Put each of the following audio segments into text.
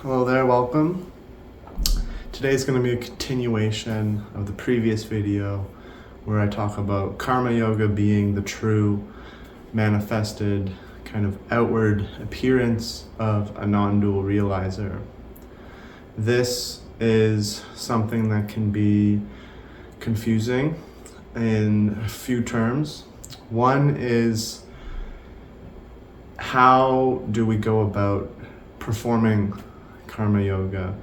Hello there, welcome. Today's going to be a continuation of the previous video where I talk about karma yoga being the true manifested kind of outward appearance of a non-dual realizer. This is something that can be confusing in a few terms. One is, how do we go about performing karma yoga?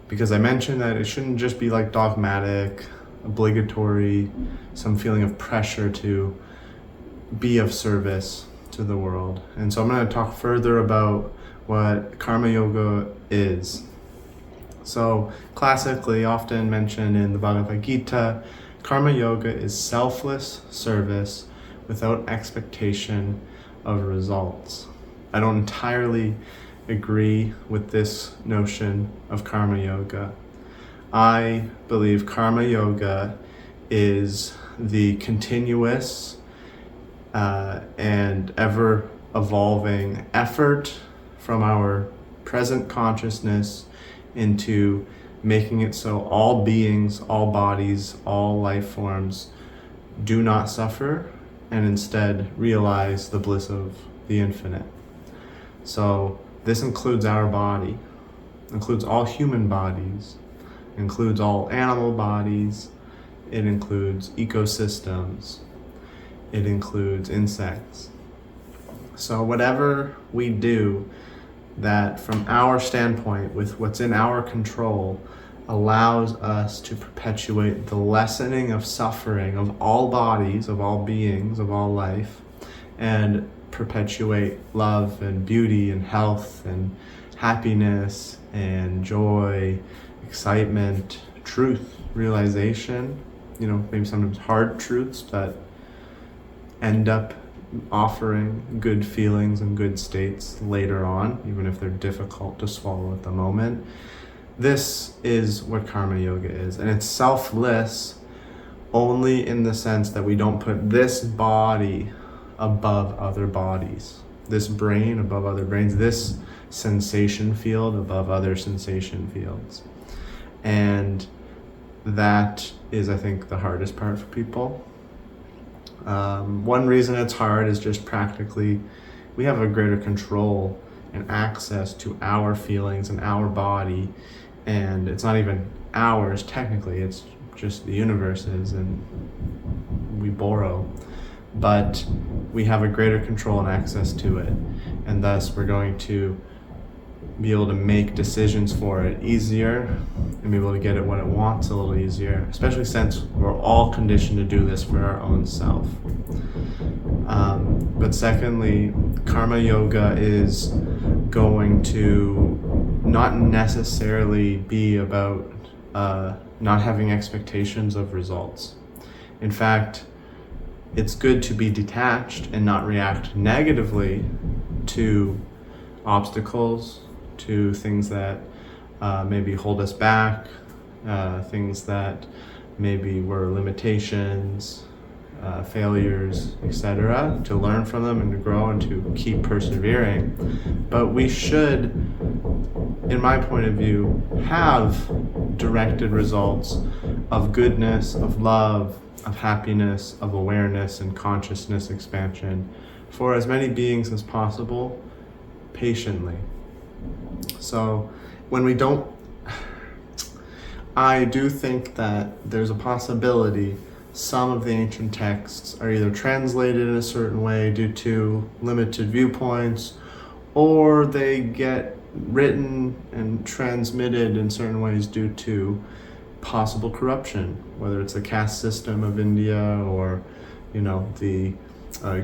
Because I mentioned that it shouldn't just be like dogmatic, obligatory, some feeling of pressure to be of service to the world. And so I'm going to talk further about what karma yoga is. So classically, often mentioned in the Bhagavad Gita, karma yoga is selfless service without expectation of results. I don't entirely agree with this notion of karma yoga. I believe karma yoga is the continuous and ever evolving effort from our present consciousness into making it so all beings, all bodies, all life forms do not suffer and instead realize the bliss of the infinite. So this includes our body, includes all human bodies, includes all animal bodies, it includes ecosystems, it includes insects. So whatever we do that from our standpoint, with what's in our control, allows us to perpetuate the lessening of suffering of all bodies, of all beings, of all life, and perpetuate love and beauty and health and happiness and joy, excitement, truth, realization, maybe sometimes hard truths that end up offering good feelings and good states later on, even if they're difficult to swallow at the moment. This is what karma yoga is, and it's selfless only in the sense that we don't put this body above other bodies, this brain above other brains, this sensation field above other sensation fields. And that is, I think, the hardest part for people. One reason it's hard is just practically we have a greater control and access to our feelings and our body, and it's not even ours technically, it's just the universe's, and we borrow, but we have a greater control and access to it, and thus we're going to be able to make decisions for it easier and be able to get it what it wants a little easier, especially since we're all conditioned to do this for our own self. But secondly, karma yoga is going to not necessarily be about not having expectations of results. In fact, it's good to be detached and not react negatively to obstacles, to things that maybe hold us back, things that maybe were limitations, failures, etc., to learn from them and to grow and to keep persevering. But we should, in my point of view, have directed results of goodness, of love, of happiness, of awareness and consciousness expansion for as many beings as possible, patiently. So when we don't, I do think that there's a possibility some of the ancient texts are either translated in a certain way due to limited viewpoints, or they get written and transmitted in certain ways due to possible corruption, whether it's the caste system of India or, the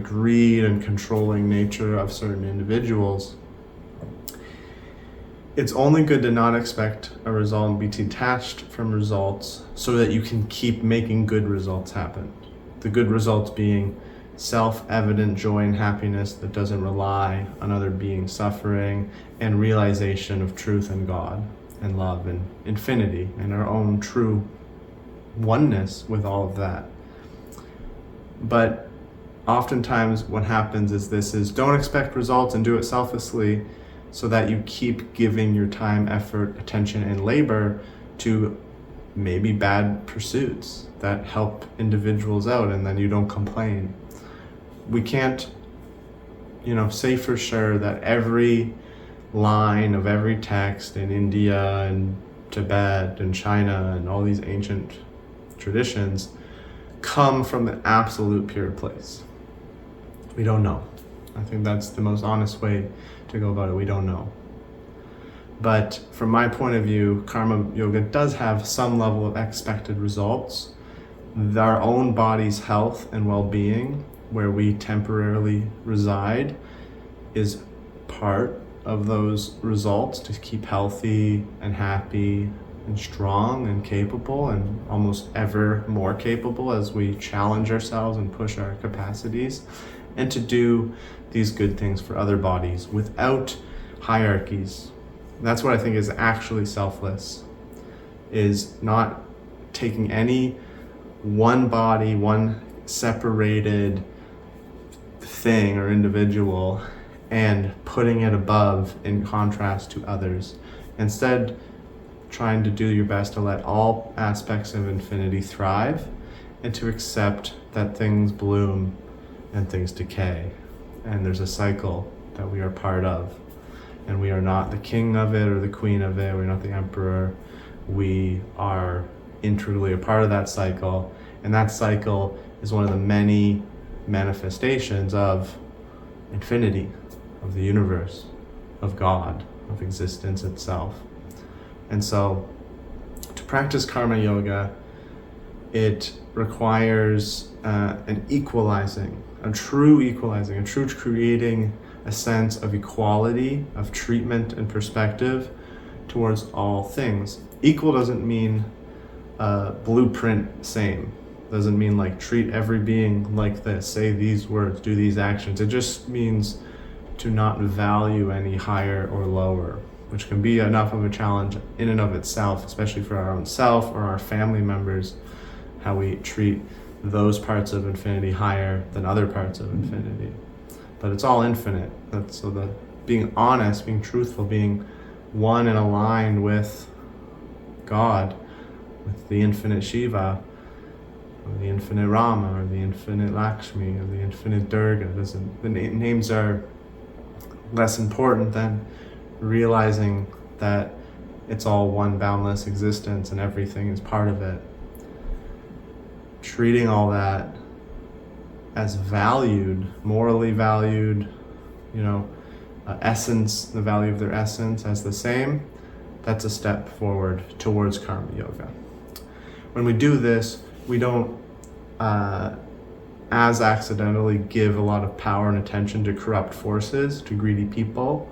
greed and controlling nature of certain individuals. It's only good to not expect a result and be detached from results so that you can keep making good results happen. The good results being self-evident joy and happiness that doesn't rely on other beings suffering, and realization of truth and God and love and infinity and our own true oneness with all of that. But oftentimes what happens is don't expect results and do it selflessly, so that you keep giving your time, effort, attention, and labor to maybe bad pursuits that help individuals out, and then you don't complain. We can't, say for sure that every line of every text in India and Tibet and China and all these ancient traditions come from an absolute pure place. We don't know. I think that's the most honest way to go about it. We don't know. But from my point of view, karma yoga does have some level of expected results. Our own body's health and well-being, where we temporarily reside, is part of those results to keep healthy and happy and strong and capable, and almost ever more capable as we challenge ourselves and push our capacities, and to do these good things for other bodies without hierarchies. That's what I think is actually selfless, is not taking any one body, one separated thing or individual, and putting it above in contrast to others. Instead, trying to do your best to let all aspects of infinity thrive, and to accept that things bloom and things decay. And there's a cycle that we are part of. And we are not the king of it or the queen of it. We're not the emperor. We are integrally a part of that cycle. And that cycle is one of the many manifestations of infinity, of the universe, of God, of existence itself. And so to practice karma yoga, it requires an equalizing, a true creating a sense of equality, of treatment and perspective towards all things. Equal doesn't mean blueprint same. Doesn't mean like treat every being like this, say these words, do these actions. It just means to not value any higher or lower, which can be enough of a challenge in and of itself, especially for our own self or our family members, how we treat those parts of infinity higher than other parts of infinity. But it's all infinite. So the being honest, being truthful, being one and aligned with God, with the infinite Shiva, or the infinite Rama, or the infinite Lakshmi, or the infinite Durga. The names are less important than realizing that it's all one boundless existence and everything is part of it. Treating all that as valued, morally valued, essence, the value of their essence as the same, that's a step forward towards karma yoga. When we do this, we don't as accidentally give a lot of power and attention to corrupt forces, to greedy people,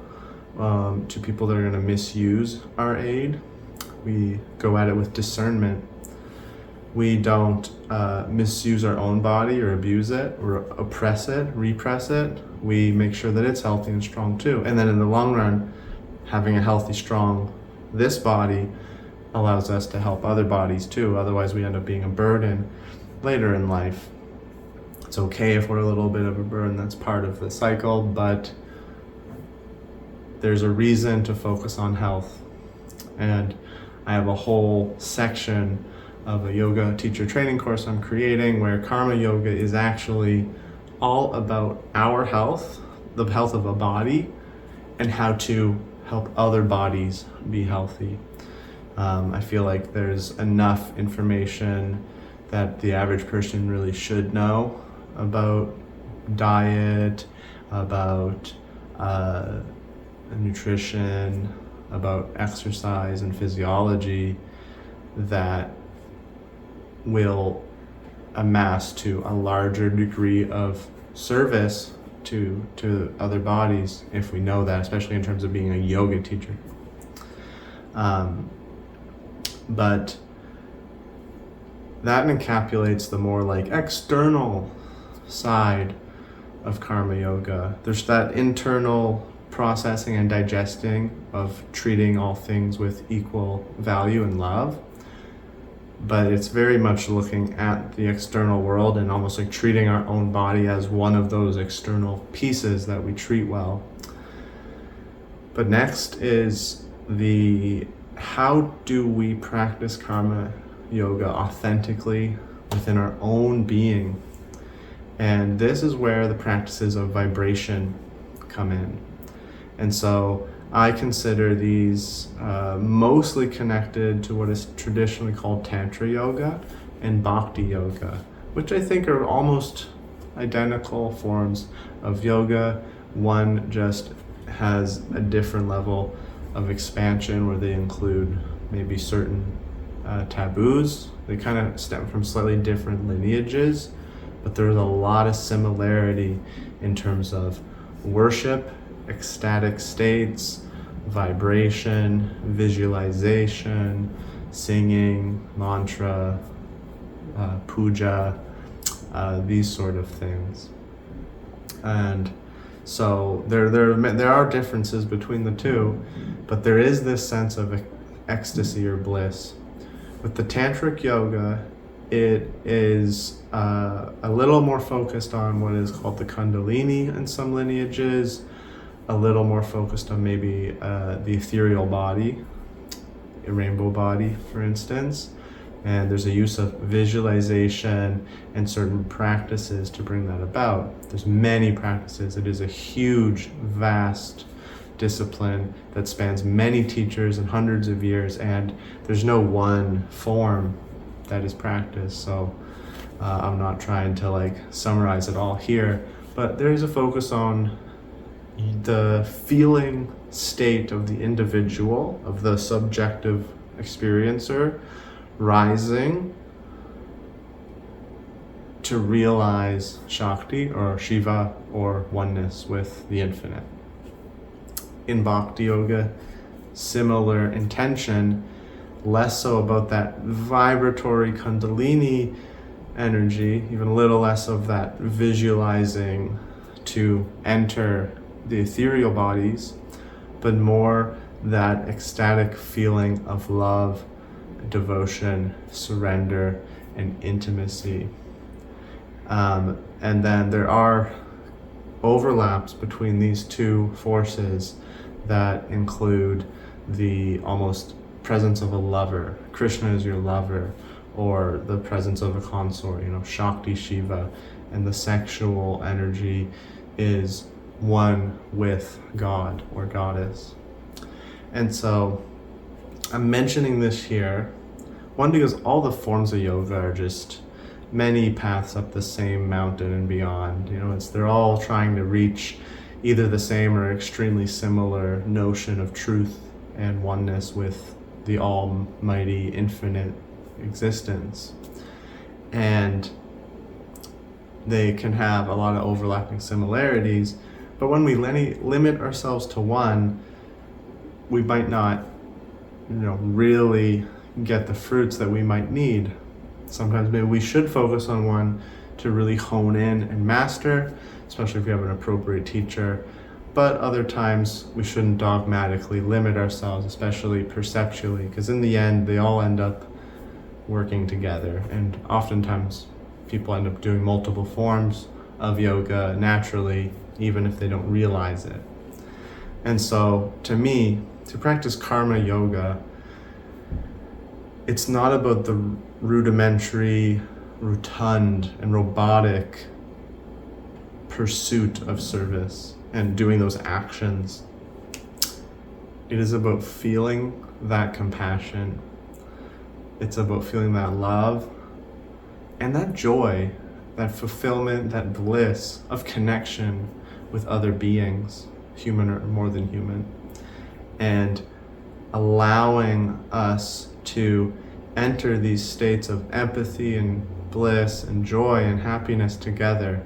to people that are going to misuse our aid. We go at it with discernment. We don't misuse our own body or abuse it or oppress it, repress it. We make sure that it's healthy and strong too. And then in the long run, having a healthy, strong this body allows us to help other bodies too. Otherwise we end up being a burden later in life. It's okay if we're a little bit of a burden, that's part of the cycle, but there's a reason to focus on health. And I have a whole section of a yoga teacher training course I'm creating where karma yoga is actually all about our health, the health of a body, and how to help other bodies be healthy. I feel like there's enough information that the average person really should know about diet, about nutrition, about exercise and physiology, that will amass to a larger degree of service to other bodies if we know that, especially in terms of being a yoga teacher. But that encapsulates the more like external side of karma yoga. There's that internal processing and digesting of treating all things with equal value and love. But it's very much looking at the external world and almost like treating our own body as one of those external pieces that we treat well. But next is how do we practice karma yoga authentically within our own being? And this is where the practices of vibration come in. And so I consider these mostly connected to what is traditionally called Tantra yoga and Bhakti yoga, which I think are almost identical forms of yoga. One just has a different level of expansion where they include maybe certain taboos. They kind of stem from slightly different lineages, but there's a lot of similarity in terms of worship, ecstatic states, vibration, visualization, singing, mantra, puja, these sort of things. And so there are differences between the two, but there is this sense of ecstasy or bliss. With the Tantric yoga, it is a little more focused on what is called the Kundalini in some lineages, a little more focused on maybe the ethereal body, a rainbow body, for instance. And there's a use of visualization and certain practices to bring that about. There's many practices. It is a huge, vast discipline that spans many teachers and hundreds of years, and there's no one form that is practiced. So I'm not trying to summarize it all here, but there is a focus on the feeling state of the individual, of the subjective experiencer, rising to realize Shakti or Shiva or oneness with the infinite. In Bhakti Yoga, similar intention, less so about that vibratory Kundalini energy, even a little less of that visualizing to enter the ethereal bodies, but more that ecstatic feeling of love, devotion, surrender, and intimacy. And then there are overlaps between these two forces that include the almost presence of a lover. Krishna is your lover, or the presence of a consort, Shakti, Shiva, and the sexual energy is one with God or goddess. And so I'm mentioning this here, one, because all the forms of yoga are just many paths up the same mountain and beyond. They're all trying to reach either the same or extremely similar notion of truth and oneness with the almighty infinite existence. And they can have a lot of overlapping similarities, but when we limit ourselves to one, we might not really get the fruits that we might need. Sometimes maybe we should focus on one to really hone in and master, especially if you have an appropriate teacher. But other times we shouldn't dogmatically limit ourselves, especially perceptually, because in the end they all end up working together. And oftentimes people end up doing multiple forms of yoga naturally, even if they don't realize it. And so to me, to practice karma yoga, it's not about the rudimentary, rotund, and robotic pursuit of service and doing those actions. It is about feeling that compassion. It's about feeling that love and that joy, that fulfillment, that bliss of connection with other beings, human or more than human, and allowing us to enter these states of empathy and bliss and joy and happiness together.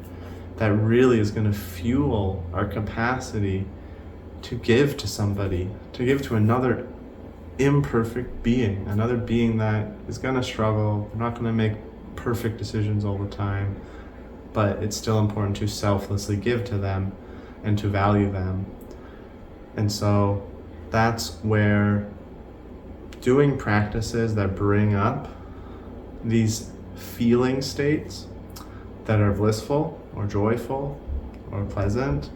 That really is going to fuel our capacity to give to somebody, to give to another imperfect being, another being that is going to struggle, not going to make perfect decisions all the time, but it's still important to selflessly give to them and to value them. And so that's where doing practices that bring up these feeling states that are blissful or joyful or pleasant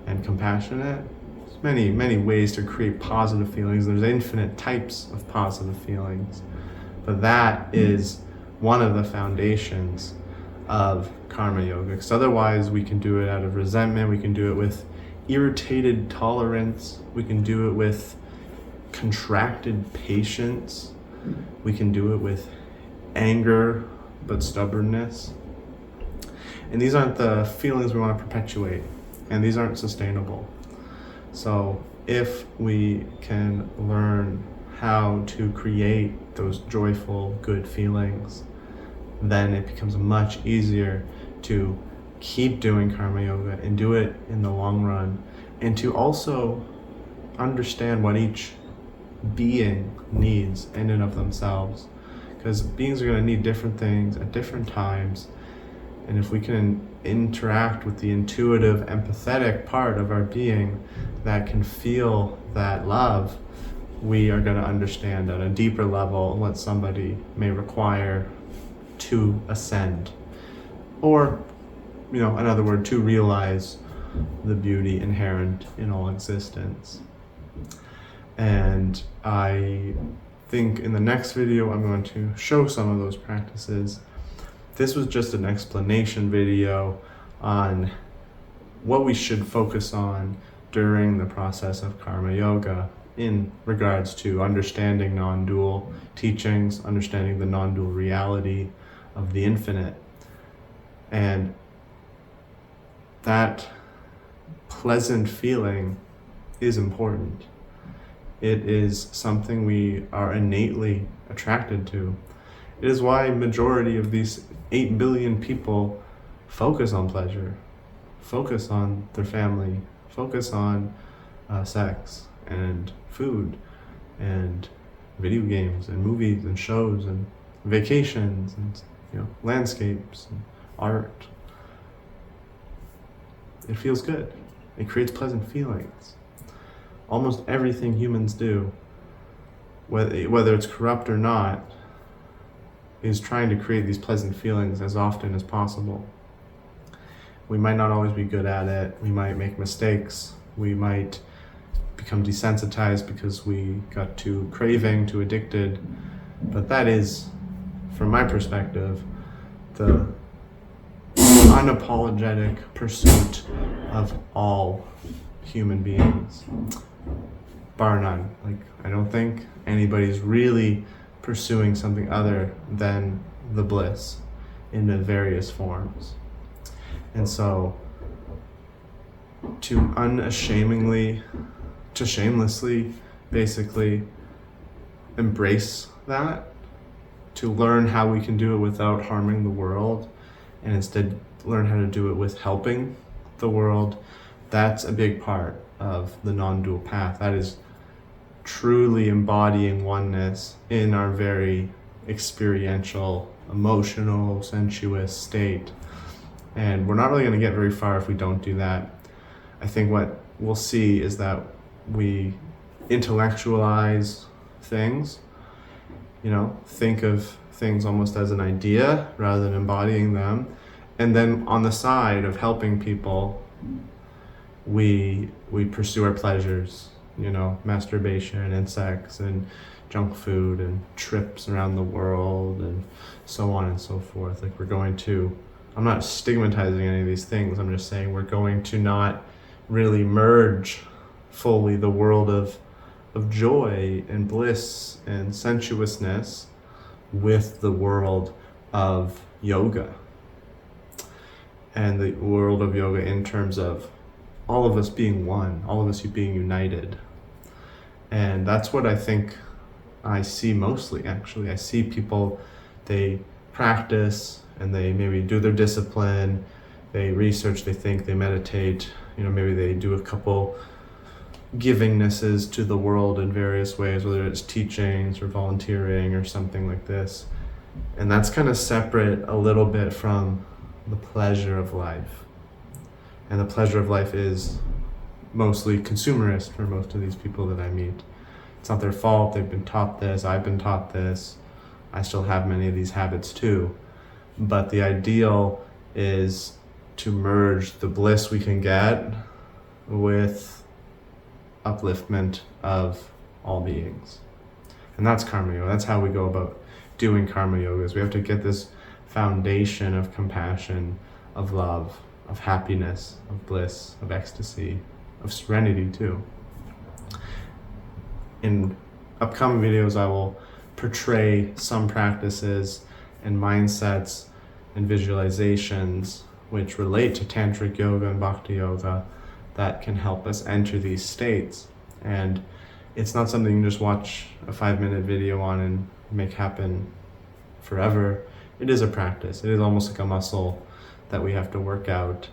and compassionate There's many ways to create positive feelings. There's infinite types of positive feelings. But that is one of the foundations of karma yoga. Because otherwise we can do it out of resentment, we can do it with irritated tolerance, we can do it with contracted patience, we can do it with anger but stubbornness. And these aren't the feelings we want to perpetuate, and these aren't sustainable. So if we can learn how to create those joyful, good feelings, then it becomes much easier to keep doing karma yoga and do it in the long run, and to also understand what each being needs in and of themselves, because beings are going to need different things at different times. And if we can interact with the intuitive, empathetic part of our being that can feel that love, we are going to understand at a deeper level what somebody may require to ascend, or, another word, to realize the beauty inherent in all existence. And I think in the next video I'm going to show some of those practices. This was just an explanation video on what we should focus on during the process of karma yoga in regards to understanding non-dual teachings, understanding the non-dual reality of the infinite. And that pleasant feeling is important. It is something we are innately attracted to. It is why majority of these 8 billion people focus on pleasure, focus on their family, focus on sex and food and video games and movies and shows and vacations and landscapes and art. It feels good. It creates pleasant feelings. Almost everything humans do, whether it's corrupt or not, is trying to create these pleasant feelings as often as possible. We might not always be good at it. We might make mistakes. We might become desensitized because we got too craving, too addicted. But that is, from my perspective, the unapologetic pursuit of all human beings, bar none. I don't think anybody's really pursuing something other than the bliss in the various forms. And so to shamelessly basically embrace that, to learn how we can do it without harming the world, and instead learn how to do it with helping the world, that's a big part of the non-dual path. That is truly embodying oneness in our very experiential, emotional, sensuous state. And we're not really going to get very far if we don't do that. I think what we'll see is that we intellectualize things, think of things almost as an idea rather than embodying them. And then on the side of helping people, we pursue our pleasures, masturbation and sex and junk food and trips around the world and so on and so forth. I'm not stigmatizing any of these things. I'm just saying we're going to not really merge fully the world of joy and bliss and sensuousness with the world of yoga. And the world of yoga in terms of all of us being one, all of us being united. And that's what I think I see mostly, actually. I see people, they practice and they maybe do their discipline, they research, they think, they meditate, maybe they do a couple givingnesses to the world in various ways, whether it's teachings or volunteering or something like this. And that's kind of separate a little bit from the pleasure of life. And the pleasure of life is mostly consumerist for most of these people that I meet. It's not their fault. They've been taught this. I've been taught this. I still have many of these habits too. But the ideal is to merge the bliss we can get with upliftment of all beings. And that's karma yoga. That's how we go about doing karma yoga, is we have to get this foundation of compassion, of love, of happiness, of bliss, of ecstasy, of serenity too. In upcoming videos, I will portray some practices and mindsets and visualizations which relate to tantric yoga and bhakti yoga that can help us enter these states. And it's not something you can just watch a 5-minute video on and make happen forever. It is a practice. It is almost like a muscle that we have to work out,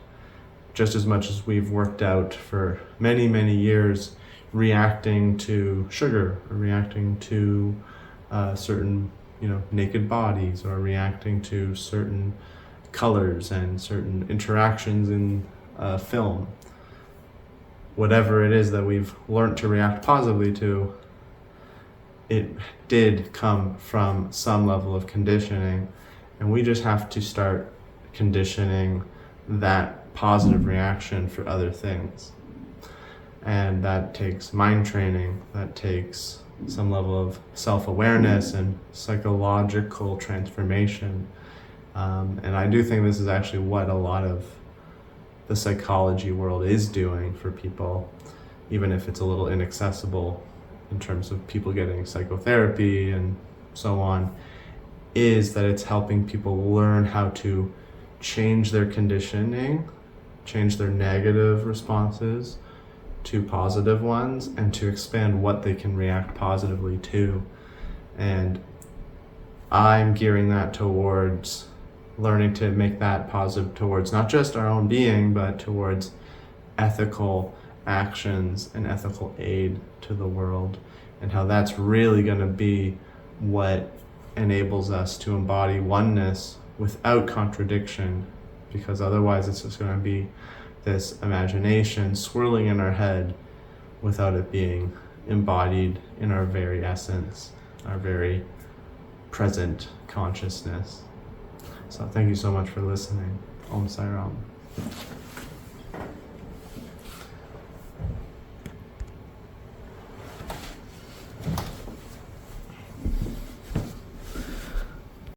just as much as we've worked out for many, many years reacting to sugar, or reacting to certain, naked bodies, or reacting to certain colors and certain interactions in film. Whatever it is that we've learned to react positively to, it did come from some level of conditioning, and we just have to start conditioning that positive reaction for other things. And that takes mind training, that takes some level of self-awareness and psychological transformation. And I do think this is actually what a lot of the psychology world is doing for people, even if it's a little inaccessible in terms of people getting psychotherapy and so on, is that it's helping people learn how to change their conditioning, change their negative responses to positive ones, and to expand what they can react positively to. And I'm gearing that towards learning to make that positive towards not just our own being, but towards ethical actions and ethical aid to the world, and how that's really going to be what enables us to embody oneness without contradiction, because otherwise it's just going to be this imagination swirling in our head without it being embodied in our very essence, our very present consciousness. So thank you so much for listening. Om Sai Ram.